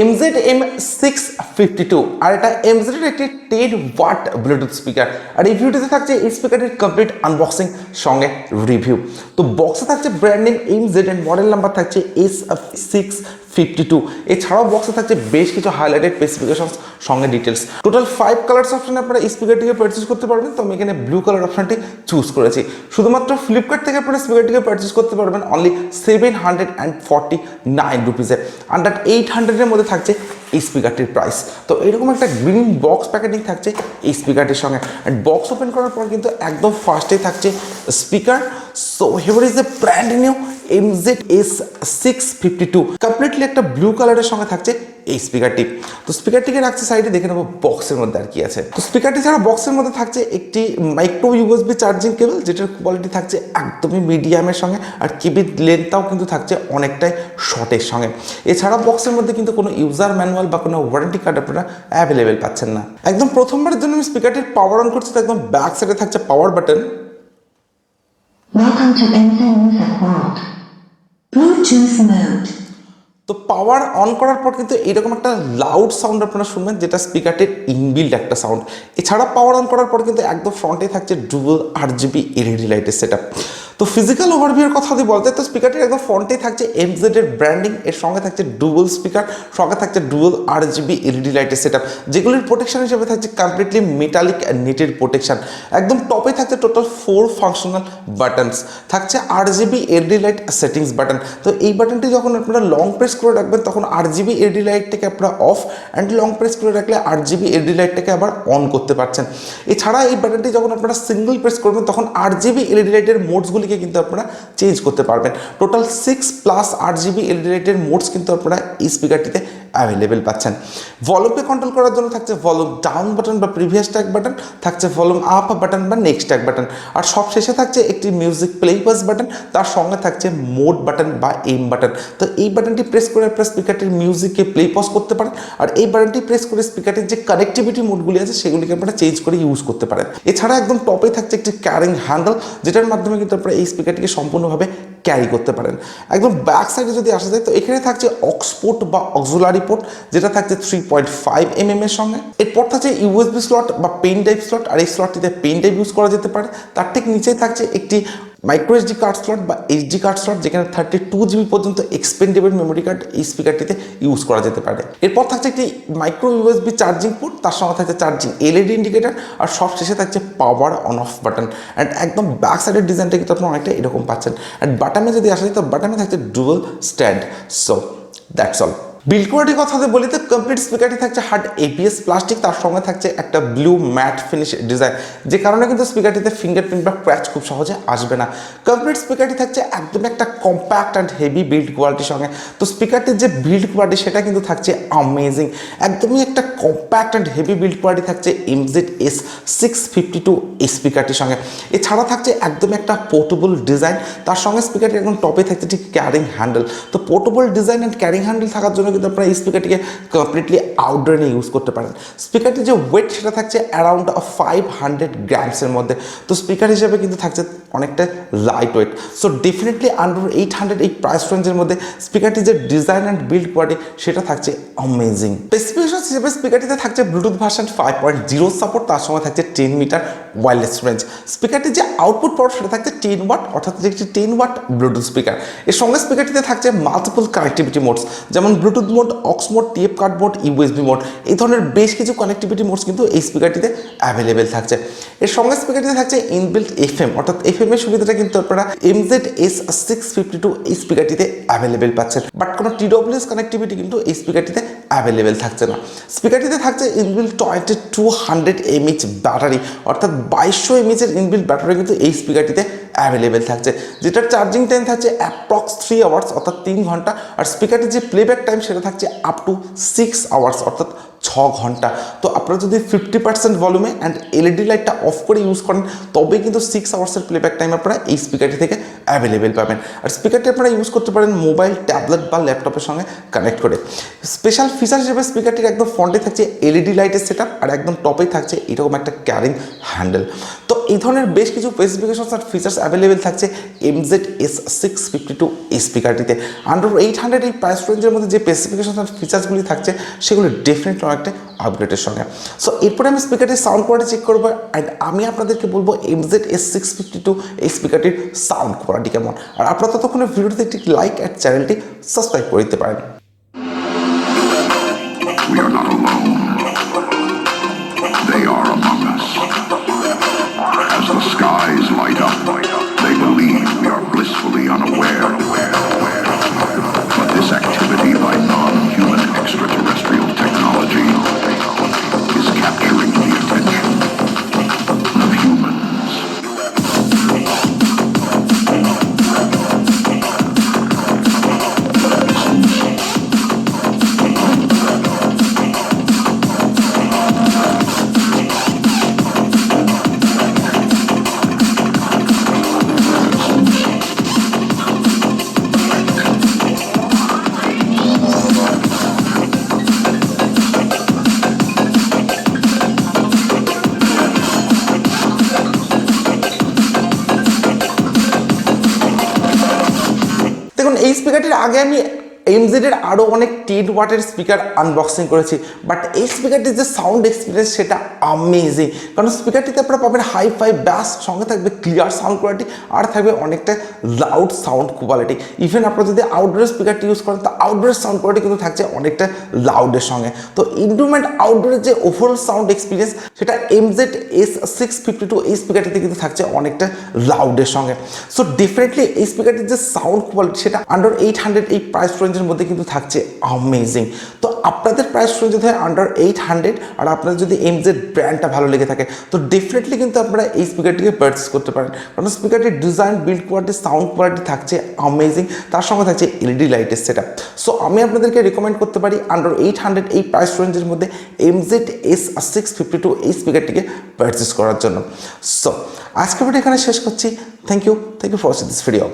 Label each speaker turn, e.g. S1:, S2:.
S1: MZM652 আর এটা MZ এর একটি 10 ওয়াট ব্লুটুথ স্পিকার। আর এই ভিডিওতে থাকছে এই স্পিকারের কমপ্লিট আনবক্সিং সঙ্গে রিভিউ। তো বক্সে থাকছে ব্র্যান্ড নেম MZ এর মডেল নাম্বার থাকছে S652। এছাড়াও বক্সে থাকছে বেশ কিছু হাইলাইটেড স্পেসিফিকেশন সঙ্গে ডিটেলস। টোটাল 5 কালার্স অপশনে আপনারা এই স্পিকারটিকে পারচেজ করতে পারবেন। তো আমি এখানে ব্লু কালার অপশনটি চুজ করেছি। শুধুমাত্র ফ্লিপকার্ট থেকে আপনারা স্পিকারটিকে পারচেজ করতে পারবেন অনলি 749 রুপিসে। আন্ডার 800 এর মধ্যে থাকছে এই স্পিকারটির প্রাইস। তো এরকম একটা গ্রিন বক্স প্যাকেটিং থাকছে এই স্পিকারটির সঙ্গে। অ্যান্ড বক্স ওপেন করার পর কিন্তু একদম ফার্স্টেই থাকছে speaker. So here is a brand new MZS652। Completely একটা ব্লু কালারের সঙ্গে থাকছে এই স্পিকারটি। তো স্পিকারটিকে রাখছে সাইডে, দেখে নেবো বক্সের মধ্যে আর কি আছে। তো স্পিকারটি ছাড়া বক্সের মধ্যে থাকছে একটি মাইক্রো ইউএসবি চার্জিং কেবল, যেটার কোয়ালিটি থাকছে একদমই মিডিয়ামের সঙ্গে। আর কেবিল লেন্থটাও কিন্তু থাকছে অনেকটাই শর্টের সঙ্গে। এছাড়া বক্সের মধ্যে কিন্তু কোনো ইউজার ম্যানুয়াল বা কোনো ওয়ারেন্টি কার্ড আপনারা অ্যাভেলেবেল পাচ্ছেন না। একদম প্রথমবারের জন্য আমি স্পিকারটির পাওয়ার অন করছি। তো একদম ব্যাক সাইডে থাকছে power button.
S2: Welcome to MZ Music World. Bluetooth mode.
S1: তো পাওয়ার অন করার পর কিন্তু এরকম একটা লাউড সাউন্ড আপনারা শুনবেন, যেটা স্পিকারটির ইনবিল্ড একটা সাউন্ড। এছাড়া পাওয়ার অন করার পর কিন্তু একদম ফ্রন্টে থাকছে ডুয়াল RGB LED লাইটের সেটআপ। তো ফিজিক্যাল ওভারভিউর কথা যদি বলতে, তো স্পিকারটির একদম ফ্রন্টেই থাকছে MZ এর ব্র্যান্ডিং, এর সঙ্গে থাকছে ডুয়াল স্পিকার, সঙ্গে থাকছে ডুয়াল RGB LED লাইটের সেটআপ, যেগুলির প্রোটেকশন হিসেবে থাকছে কমপ্লিটলি মেটালিক নেটের প্রোটেকশন। একদম টপে থাকছে টোটাল 4 ফাংশনাল বাটনস, থাকছে RGB LED light settings button. তো এই বাটনটি যখন আপনারা লং প্রেস করে রাখবেন তখন RGB LED লাইটটাকে আপনারা অফ, অ্যান্ড লং প্রেস করে রাখলে RGB LED লাইটটাকে আবার অন করতে পারছেন। এছাড়া এই বাটনটি যখন আপনারা সিঙ্গেল প্রেস করবেন তখন RGB LED লাইটের মোডসগুলিকে কিন্তু আপনারা চেঞ্জ করতে পারবেন। টোটাল 6+ RGB LED লাইটের মোডস কিন্তু আপনারা এই স্পিকারটিতে অ্যাভেলেবেল পাচ্ছেন। ভলিউমকে কন্ট্রোল করার জন্য থাকছে ভলিউম ডাউন বাটন বা প্রিভিয়াস ট্যাগ বাটন, থাকছে ভলিউম আপ বাটন বা নেক্সট ট্যাগ বাটন, আর সব শেষে থাকছে একটি মিউজিক প্লে পাস বাটন, তার সঙ্গে থাকছে মোড বাটন বা এম বাটন। তো এই বাটনটি প্রেস করে আপনারা স্পিকারটির মিউজিককে প্লে পজ করতে পারেন, আর এই বাটনটি প্রেস করে স্পিকারটির যে কানেক্টিভিটি মোডগুলি আছে সেগুলিকে আপনারা চেঞ্জ করে ইউজ করতে পারেন। এছাড়া একদম টপে থাকছে একটি ক্যারিং হ্যান্ডেল, যেটার মাধ্যমে কিন্তু আপনারা এই স্পিকারটিকে সম্পূর্ণভাবে ক্যারি করতে পারেন। একদম ব্যাক সাইডে যদি আসা যায়, তো এখানে থাকছে অক্স পোর্ট বা অক্সিলারি পোর্ট, যেটা থাকছে 3.5 mm এর সঙ্গে। এরপর থাকছে USB স্লট বা পেন ড্রাইভ স্লট, আর এই স্লটটিতে পেন ড্রাইভ ইউজ করা যেতে পারে। তার ঠিক নিচেই থাকছে একটি মাইক্রো SD কার্ড স্লট বা HD কার্ড স্লট, যেখানে 32 GB পর্যন্ত এক্সপেন্ডেবল মেমোরি কার্ড এই স্পিকারটিতে ইউজ করা যেতে পারে। এরপর থাকছে একটি মাইক্রো USB চার্জিং পোর্ট, তার সঙ্গে থাকছে চার্জিং LED ইন্ডিকেটার, আর সব শেষে থাকছে power on of button. And একদম ব্যাক সাইডের ডিজাইনটা কিন্তু আপনারা অনেকটা এরকম পাচ্ছেন। অ্যান্ড বাটনে যদি আসা যায়, তো বাটনে থাকছে dual stand. So that's all. Build কোয়ালিটির কথা বলি, তো কমপ্লিট স্পিকারটি থাকছে হার্ড ABS প্লাস্টিক, তার সঙ্গে থাকছে একটা ব্লু ম্যাট ফিনিশ ডিজাইন, যে কারণে কিন্তু স্পিকারটিতে ফিঙ্গারপ্রিন্ট বা ক্র্যাচ খুব সহজে আসবে না। কমপ্লিট স্পিকারটি থাকছে একদম একটা কম্প্যাক্ট অ্যান্ড হেভি বিল্ড কোয়ালিটির সঙ্গে। তো স্পিকারটির যে বিল্ড কোয়ালিটি সেটা কিন্তু থাকছে অ্যামেজিং। একদমই একটা compact and heavy build quality থাকছে MZS652 এই স্পিকারটির সঙ্গে। এছাড়া থাকছে একদমই একটা পোর্টেবল ডিজাইন, তার সঙ্গে স্পিকারটি একদম টপে থাকছে একটি ক্যারিং হ্যান্ডেল। তো portable design and carrying handle থাকার জন্য কিন্তু আপনারা এই স্পিকারটিকে কমপ্লিটলি আউটডোরে নিয়ে ইউজ করতে পারেন। স্পিকারটির যে ওয়েট সেটা থাকছে অ্যারাউন্ড 500 গ্রামসের মধ্যে। তো স্পিকার হিসেবে কিন্তু থাকছে অনেকটা light weight. So definitely under 800 এই প্রাইস রেঞ্জের মধ্যে স্পিকারটির যে ডিজাইন অ্যান্ড বিল্ড কোয়ালিটি সেটা থাকছে অ্যামেজিং। স্পেসিফিকেশন হিসেবে স্পিকারটিতে থাকছে ব্লুটুথ ভার্সন 5.0 সাপোর্ট, তার সঙ্গে থাকছে 10 মিটার ওয়্যারলেস রেঞ্জ। স্পিকারটির যে আউটপুট পাওয়ার সেটা থাকছে 10 ওয়াট, অর্থাৎ একটি 10 ওয়াট ব্লুটুথ স্পিকার। এর সঙ্গে স্পিকারটিতে থাকছে মাল্টিপল কানেক্টিভিটি মোডস, যেমন Bluetooth mode, aux mode, TF card mode, USB mode. এই ধরনের বেশ কিছু কানেক্টিভিটি মোডস কিন্তু এই স্পিকারটিতে অ্যাভেলেবেল থাকছে। এর সঙ্গে স্পিকারটিতে থাকছে ইনবিল্ট FM, অর্থাৎ FM এর সুবিধাটা কিন্তু আপনারা MZS652 এই স্পিকারটিতে অ্যাভেলেবেল পাচ্ছেন। বাট কোনো TWS কানেক্টিভিটি কিন্তু এই স্পিকারটিতে অ্যাভেলেবেল থাকছে না। স্পিকারটিতে থাকছে ইনবিল্ট 200 mAh ব্যাটারি, অর্থাৎ 2200 mAh এর ইনবিল্ট ব্যাটারি কিন্তু এই স্পিকারটিতে অ্যাভেলেবেল থাকছে, যেটার চার্জিং টাইম থাকছে অ্যাপ্রক্স 3 আওয়ার্স, অর্থাৎ 3 ঘন্টা। আর স্পিকারটির যে প্লেব্যাক টাইম সেটা থাকছে আপ টু 6 আওয়ার্স, অর্থাৎ 6 ঘন্টা। তো আপনারা যদি 50% ভলিউমে অ্যান্ড LED লাইটটা অফ করে ইউজ করেন তবেই কিন্তু 6 আওয়ার্সের প্লেব্যাক টাইম আপনারা এই স্পিকারটি থেকে অ্যাভেলেবেল পাবেন। আর স্পিকারটি আপনারা ইউজ করতে পারেন মোবাইল, ট্যাবলেট বা ল্যাপটপের সঙ্গে কানেক্ট করে। স্পেশাল ফিচার হিসেবে স্পিকারটির একদম ফ্রন্টে থাকছে এলইডি লাইটের সেটআপ, আর একদম টপেই থাকছে এরকম একটা ক্যারিং হ্যান্ডেল। তো এই ধরনের বেশ কিছু স্পেসিফিকেশনস আর ফিচার্স অ্যাভেলেবেল থাকছে MZ-S652 এই স্পিকারটিতে। আন্ডার 800 এই প্রাইস রেঞ্জের মধ্যে যে স্পেসিফিকেশন আর ফিচার্সগুলি থাকছে সেগুলি ডেফিনেটলি অনেকটা আপগ্রেডের সঙ্গে। সো এরপরে আমি স্পিকারটির সাউন্ড কোয়ালিটি চেক করবো, অ্যান্ড আমি আপনাদেরকে বলবো MZ-S652 এই স্পিকারটির সাউন্ড কোয়ালিটি কেমন। আর আপনারা ততক্ষণে ভিডিওটিতে একটি লাইক আর চ্যানেলটি সাবস্ক্রাইব করে দিতে পারেন।
S3: We are not alone. They are among us. As the skies light up, they believe we are blissfully unaware. But this activity by non-human extraterrestrial technology is capturing the attention of humans.
S1: দেখুন, এই স্পিকারটির আগে আমি MZ-এর আরও অনেক 10 ওয়াটের speaker unboxing করেছি, but এই স্পিকারটির যে সাউন্ড এক্সপিরিয়েন্স সেটা আমেজিং। কারণ স্পিকারটিতে আপনারা পাবেন হাই-ফাই ব্যাস, সঙ্গে থাকবে ক্লিয়ার সাউন্ড কোয়ালিটি, আর থাকবে অনেকটা লাউড সাউন্ড কোয়ালিটি। ইভেন আপনারা যদি আউটডোর স্পিকারটি ইউজ করেন তো আউটডোরের সাউন্ড কোয়ালিটি কিন্তু থাকছে অনেকটা লাউডের সঙ্গে। তো ইনডোর আউটডোরের যে ওভারঅল সাউন্ড এক্সপিরিয়েন্স সেটা MZ-S652 এই স্পিকারটিতে কিন্তু থাকছে অনেকটা লাউডের সঙ্গে। সো ডেফিনেটলি এই স্পিকারটির যে সাউন্ড কোয়ালিটি সেটা আন্ডার 800 এই প্রাইস রেঞ্জের মধ্যে কিন্তু থাকছে অ্যামেজিং। তো আপনাদের প্রাইস রেঞ্জ যদি হয় আন্ডার 800 আর আপনাদের যদি MZ ব্র্যান্ডটা ভালো লেগে থাকে তো ডেফিনেটলি কিন্তু আপনারা এই স্পিকারটিকে পারচেস করতে পারেন। কারণ স্পিকারটির design, build quality, sound quality থাকছে অ্যামেজিং, তার সঙ্গে থাকছে এলইডি লাইটের সেটআপ। সো আমি আপনাদেরকে রিকমেন্ড করতে পারি আন্ডার 800 এই প্রাইস রেঞ্জের মধ্যে MZ-S652 এই স্পিকারটিকে পারচেস করার জন্য। সো আজকে ভিডিও এখানে শেষ করছি। Thank you for watching this video.